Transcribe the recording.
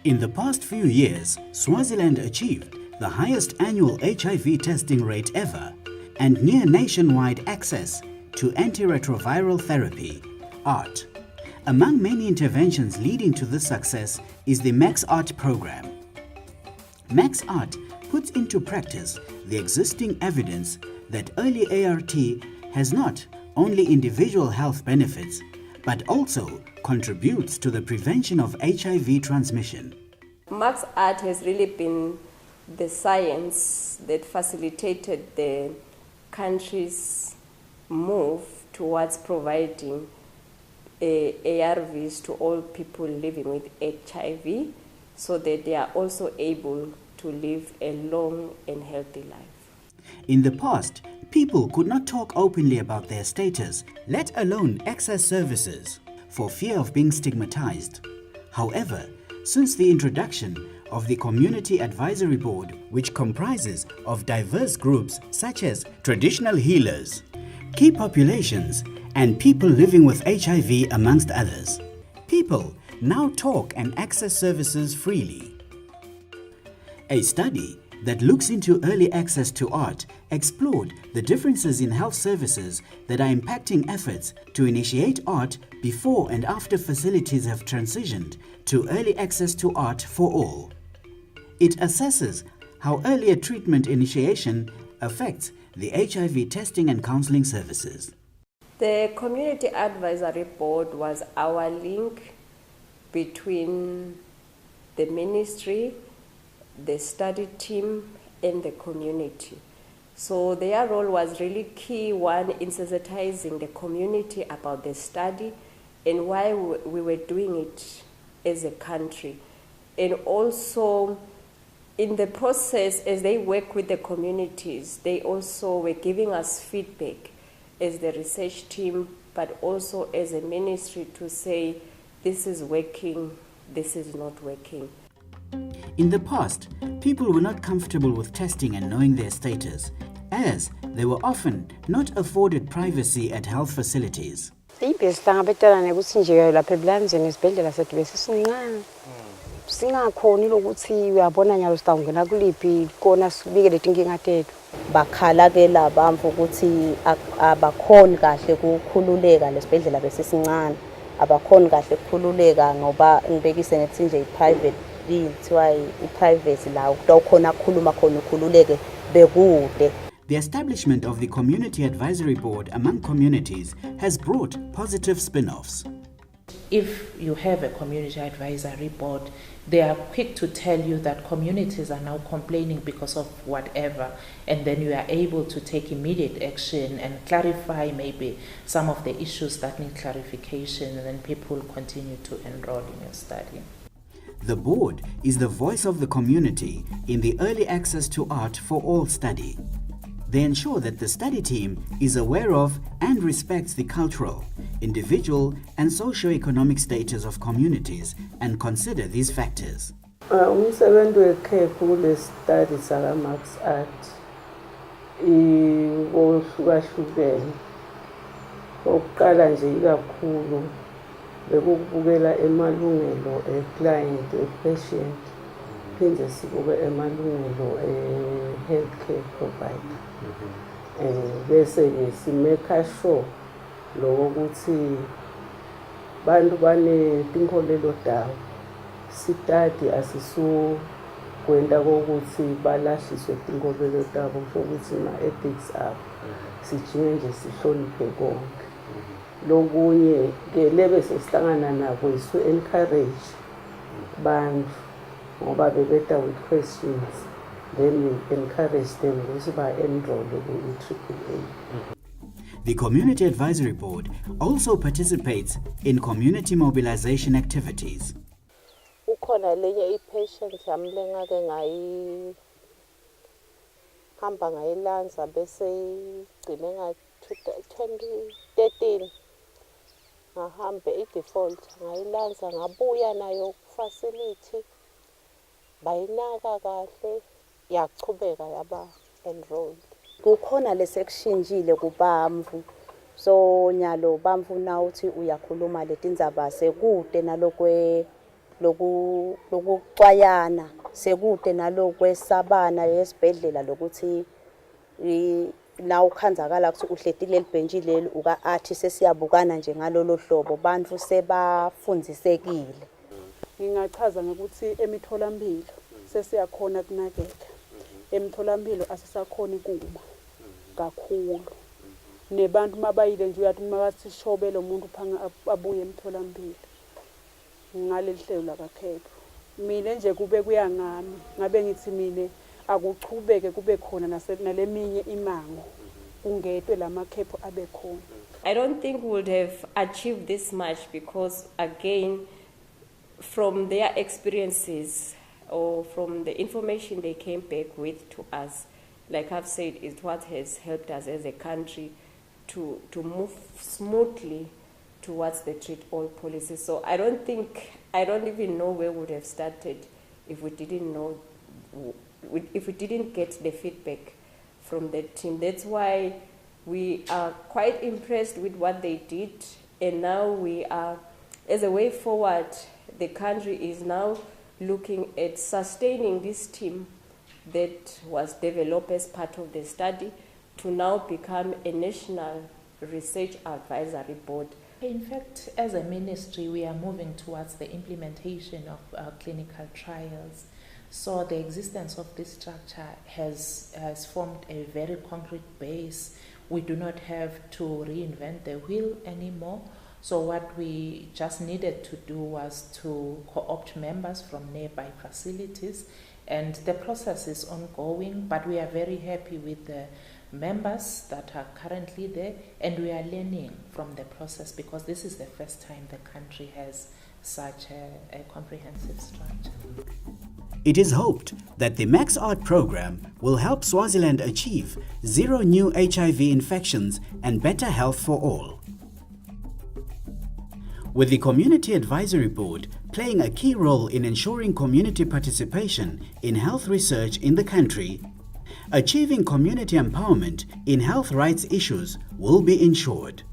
In the past few years, Swaziland achieved the highest annual HIV testing rate ever and near nationwide access to antiretroviral therapy, ART. Among many interventions leading to this success is the MaxART program. MaxART puts into practice the existing evidence that early ART has not only individual health benefits, but also contributes to the prevention of HIV transmission. MaxART has really been the science that facilitated the country's move towards providing ARVs to all people living with HIV so that they are also able to live a long and healthy life. In the past, people could not talk openly about their status, let alone access services, for fear of being stigmatized. However, since the introduction of the Community Advisory Board, which comprises of diverse groups such as traditional healers, key populations, and people living with HIV amongst others, people now talk and access services freely. A study that looks into early access to ART explored the differences in health services that are impacting efforts to initiate ART before and after facilities have transitioned to early access to ART for all. It assesses how earlier treatment initiation affects the HIV testing and counseling services. The Community Advisory Board was our link between the ministry, the study team, and the community. So their role was really key, one, in sensitizing the community about the study and why we were doing it as a country. And also, in the process, as they work with the communities, they also were giving us feedback as the research team, but also as a ministry to say, this is working, this is not working. In the past, people were not comfortable with testing and knowing their status, as they were often not afforded privacy at health facilities. Singakhoni lokuthi uyabona nyalo sitawungena kuliphi kona sibike letinkinga tethu bakhala ke labamvu ukuthi abakhoni kahle ukukhululeka lesibhedlela besisincane abakhoni kahle ukukhululeka ngoba ngibekise nethi nje i-private kuthiwa i-privacy la ukukhona ukukhuluma khona ukhululeke bekude. The establishment of the Community Advisory Board among communities has brought positive spin-offs. If you have a community advisory board, they are quick to tell you that communities are now complaining because of whatever, and then you are able to take immediate action and clarify maybe some of the issues that need clarification, and then people continue to enroll in your study. The board is the voice of the community in the early access to ART for all study. They ensure that the study team is aware of and respects the cultural, individual, and socio-economic status of communities and consider these factors. Umsebenzi wekhe kule study saka MaxART ihlukahlukene. Oqala nje ikakhulu bekubukela emalungelo e-client, e-patient, phinde sibuke emalungelo e-healthcare provider. Bese ke make sure lokuthi bantu bane tinkolelo dawo sitadi asisu kwenda kokuthi balashiswe tinkolelo dabo ukuthi ma ethics abo sijinge nje sihloniphe konke. Lokunye ke lebe sesihlangana nabo isu encourage bantu ngoba bebeta with questions, then we encourage them to enroll in AAA. The Community Advisory Board also participates in community mobilization activities. Ukhona lenye i-patient yami lengake hamba ngayilanza bese igcine nga-2013 ngahambe i-default ngayilanza ngabuya nayo facility bayinaka kahle yachubeka yaba enrolled. Kukhona lesekushinjile kubamvu so nyalo bamvu na uthi uyakhuluma letindzaba sekude nalokwe lokucwayana sekude nalokwesabana esibhedlela lokuthi la ukhanzakala ukuthi uhleti leli bhentshi leli uka-athi sesiyabukana nje ngalolo hlobo bantu sebafundisekile. Ngingachaza ngokuthi emitholampilo sesiyakhona kunakeka. Emitholampilo asisakhona ikuma kakhulu. Nebantu mabayile nje uyathi makathi shobela umuntu phanga abuye emitholampilo. Ngaleli hlelo lakakhepha. Mina nje kube kuyangami ngabe ngithi mina akuchubeke kube khona naleminye imango ungedwe lamakhepha abe khona. I don't think we would have achieved this much because, again, from their experiences or from the information they came back with to us, like I've said, is what has helped us as a country to move smoothly towards the treat all policy. So I don't even know where we would have started if we didn't get the feedback from the team. That's why we are quite impressed with what they did, and now we are, as a way forward, the country is now looking at sustaining this team that was developed as part of the study to now become a national research advisory board. In fact, as a ministry, we are moving towards the implementation of clinical trials. So the existence of this structure has formed a very concrete base. We do not have to reinvent the wheel anymore. So what we just needed to do was to co-opt members from nearby facilities, and the process is ongoing, but we are very happy with the members that are currently there, and we are learning from the process because this is the first time the country has such a comprehensive structure. It is hoped that the MaxART program will help Swaziland achieve 0 new HIV infections and better health for all. With the Community Advisory Board playing a key role in ensuring community participation in health research in the country, achieving community empowerment in health rights issues will be ensured.